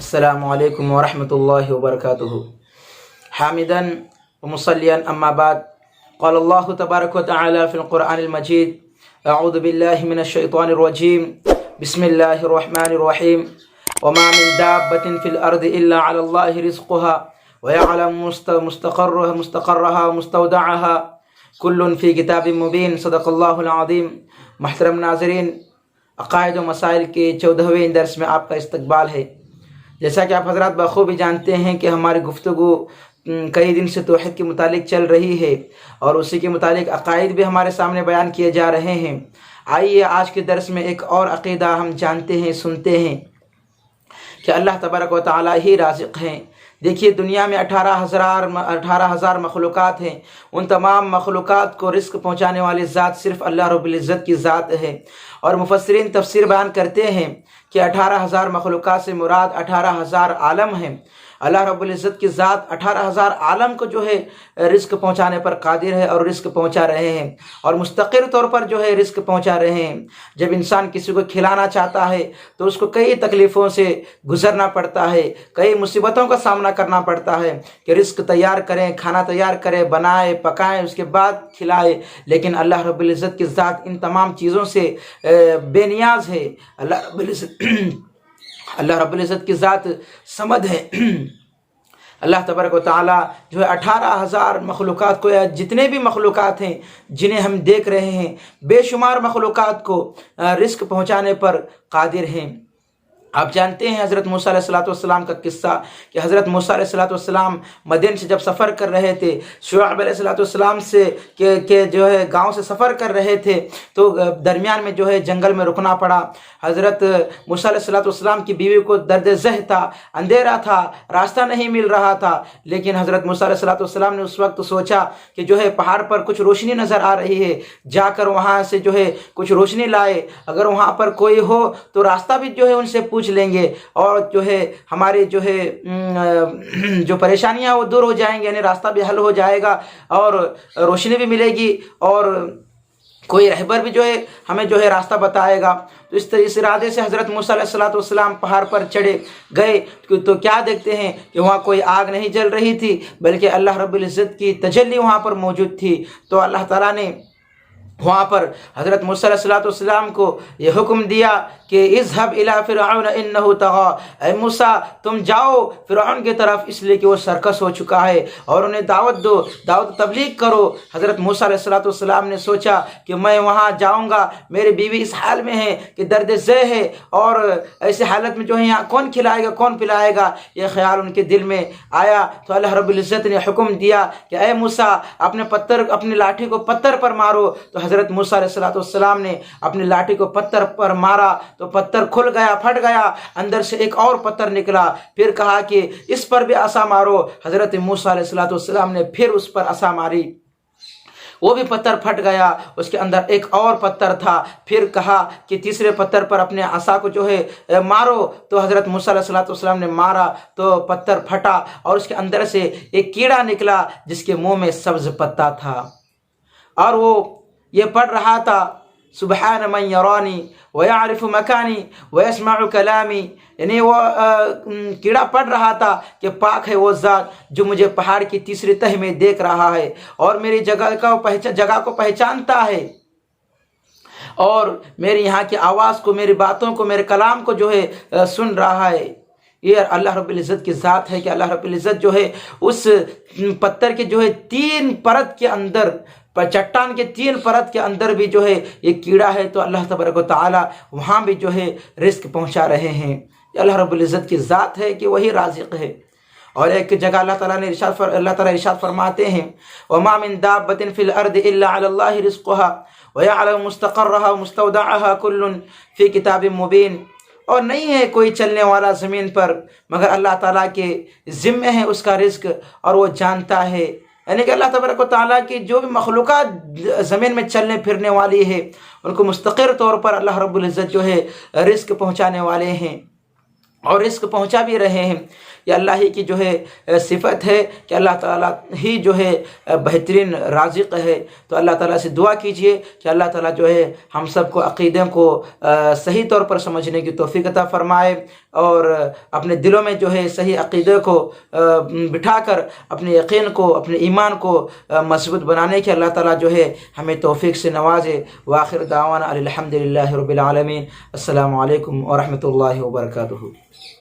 अस्सलामु अलैकुम वरहमतुल्लाहि वबरकातुहु। हामिदन व मुसल्लियन अम्मा बाद, क़ाल अल्लाहु तबारक व तआला फ़िल क़ुरआनिल मजीद, अऊज़ु बिल्लाहि मिनश शैतानिर रजीम, बिस्मिल्लाहिर रहमानिर रहीम। वमा मिन दाब्बतिन फ़िल अर्दि इल्ला अलल्लाहि रिज़्क़ुहा व यअलमु मुस्तक़र्रहा व मुस्तौदअहा कुल्लुन फ़ी किताबिन मुबीन। सदक़ल्लाहुल अज़ीम। महतरम नाज़रीन, अक़ाइद व मसाइल के 14वें दर्स में आपका इस्तक़बाल है। जैसा कि आप हज़रात बख़ूबी जानते हैं कि हमारी गुफ्तगू कई दिन से तौहीद के मुतालिक चल रही है और उसी के मुतालिक अक़ाइद भी हमारे सामने बयान किए जा रहे हैं। आइए आज के दर्स में एक और अक़ीदा हम जानते हैं, सुनते हैं कि अल्लाह तबारक व तआला ही राज़िक़ हैं। देखिए, दुनिया में 18,000 मखलूक़ात हैं। उन तमाम मखलूक़ात को रिस्क पहुँचाने वाली ज़ात सिर्फ़ अल्लाह रब्बुल इज़्ज़त की ज़ात है। और मुफ़स्सिरीन तफ़सीर बयान करते हैं कि 18,000 मखलूक़ात से मुराद 18,000 आलम हैं। अल्लाह रब्बुल इज़्ज़त की ज़ात 18,000 आलम को जो है रिस्क पहुँचाने पर कादिर है और रिस्क पहुँचा रहे हैं और मुस्तक़िल तौर पर जो है रिस्क पहुँचा रहे हैं। जब इंसान किसी को खिलाना चाहता है तो उसको कई तकलीफ़ों से गुज़रना पड़ता है, कई मुसीबतों का सामना करना पड़ता है कि रिस्क तैयार करें, खाना तैयार करें, बनाए पकाएं, उसके बाद खिलाए। लेकिन अल्लाह रब्बुल इज़्ज़त की ज़ात इन तमाम चीज़ों से बेनियाज़ है। अल्लाह रब्बुल इज़्ज़त की ज़ात समद है। अल्लाह तबारक व तआला जो है 18,000 मखलूक़ात को, या जितने भी मखलूक़ात हैं जिन्हें हम देख रहे हैं, बेशुमार मखलूक़ात को रिस्क पहुँचाने पर कादिर हैं। आप जानते हैं हज़रत मूसा अलैहिस्सलाम का किस्सा कि हज़रत मूसा अलैहिस्सलाम मदीन से जब सफ़र कर रहे थे, शुआइब अलैहिस्सलाम से के जो है गांव से सफ़र कर रहे थे, तो दरमियान में जो है जंगल में रुकना पड़ा। हज़रत मूसा अलैहिस्सलाम की बीवी को दर्द ज़ह था, अंधेरा था, रास्ता नहीं मिल रहा था। लेकिन हज़रत मूसा अलैहिस्सलाम ने उस वक्त सोचा कि जो है पहाड़ पर कुछ रोशनी नज़र आ रही है, जाकर वहाँ से जो है कुछ रोशनी लाए। अगर वहाँ पर कोई हो तो रास्ता भी जो है उनसे पूछ लेंगे और जो है हमारी जो है जो परेशानियां वो दूर हो जाएंगे, यानी रास्ता भी हल हो जाएगा और रोशनी भी मिलेगी और कोई रहबर भी जो है हमें जो है रास्ता बताएगा। तो इस इरादे से हज़रत मूसा अलैहिस्सलाम पहाड़ पर चढ़े गए तो क्या देखते हैं कि वहाँ कोई आग नहीं जल रही थी, बल्कि अल्लाह रब्बुल इज़्ज़त की तजल्ली वहाँ पर मौजूद थी। तो अल्लाह ताला ने वहाँ पर हज़रत मूसा अलैहिस्सलाम को ये हुक्म दिया कि इज़हब इला फ़िरऔन इन्नहु तग़ा, ऐ मूसा तुम जाओ फ़िरऔन की तरफ, इसलिए कि वो सरकस हो चुका है, और उन्हें दावत दो, दावत तबलीग करो। हज़रत मूसा अलैहिस्सलाम ने सोचा कि मैं वहाँ जाऊँगा, मेरी बीवी इस हाल में है कि दर्द ज़ह है और ऐसे हालत में जो है यहाँ कौन खिलाएगा, कौन पिलाएगा, ये ख्याल उनके दिल में आया। तो अल्लाह रब्बुल इज़्ज़त ने हुक्म दिया कि ऐ मूसा अपनी लाठी को पत्थर पर मारो। तो हज़रत मूसा अलैहिस्सलाम ने अपनी लाठी को पत्थर पर मारा तो पत्थर खुल गया, फट गया, अंदर से एक और पत्थर निकला। फिर कहा कि इस पर भी आसा मारो। हज़रत मूसा अलैहिस्सलाम ने फिर उस पर आसा मारी, वो भी पत्थर फट गया, उसके अंदर एक और पत्थर था। फिर कहा कि तीसरे पत्थर पर अपने आसा को जो है मारो। तो हज़रत मूसा अलैहिस्सलाम ने मारा तो पत्थर फटा और उसके अंदर से एक कीड़ा निकला जिसके मुंह में सब्ज़ पत्ता था और वो ये पढ़ रहा था सुबहान मन यरानी व यारिफु मकानी व यस्मअ कलामी, यानी वो कीड़ा पढ़ रहा था कि पाक है वो ज़ात जो मुझे पहाड़ की तीसरी तह में देख रहा है और मेरी जगह को पहचानता है और मेरी यहाँ की आवाज़ को, मेरी बातों को, मेरे कलाम को जो है सुन रहा है। ये अल्लाह रब्बुल इज़्ज़त की ज़ात है कि अल्लाह रब्बुल इज़्ज़त जो है उस पत्थर के जो है 3 परत के अंदर, चट्टान के 3 परत के अंदर भी जो है ये कीड़ा है। तो अल्लाह तबारक व तआला वहाँ भी जो है रिस्क पहुँचा रहे हैं। अल्लाह रब्बुल इज़्ज़त की ज़ात है कि वही राज़िक़ है। और एक जगह अल्लाह ताला इरशाद फरमाते हैं, वमा मिन दाब्बतिन फ़िल अर्दि इल्ला अलल्लाहि रिज़्क़ुहा व यअलमु मुस्तक़र्रहा व मुस्तौदअहा कुल्लुन फ़ी किताबिन मुबीन। और नहीं है कोई चलने वाला ज़मीन पर मगर अल्लाह ताला के ज़िम्मे है उसका रिस्क और वो जानता है। यानी कि अल्लाह तबारक व तआला की जो भी मखलूक़ात ज़मीन में चलने फिरने वाली है उनको मुस्तक़िल तौर पर अल्लाह रब्बुल इज़्ज़त जो है रिस्क पहुँचाने वाले हैं और रिस्क पहुँचा भी रहे हैं। یہ اللہ ہی کی جو ہے صفت ہے کہ اللہ تعالیٰ ہی جو ہے بہترین رازق ہے۔ تو اللہ تعالیٰ سے دعا کیجئے کہ اللہ تعالیٰ جو ہے ہم سب کو عقیدے کو صحیح طور پر سمجھنے کی توفیق عطا فرمائے، اور اپنے دلوں میں جو ہے صحیح عقیدے کو بٹھا کر اپنے یقین کو، اپنے ایمان کو مضبوط بنانے کی اللہ تعالیٰ جو ہے ہمیں توفیق سے نوازے۔ وآخر دعوانا الحمد للہ رب العالمین۔ السلام علیکم ورحمۃ اللہ وبرکاتہ۔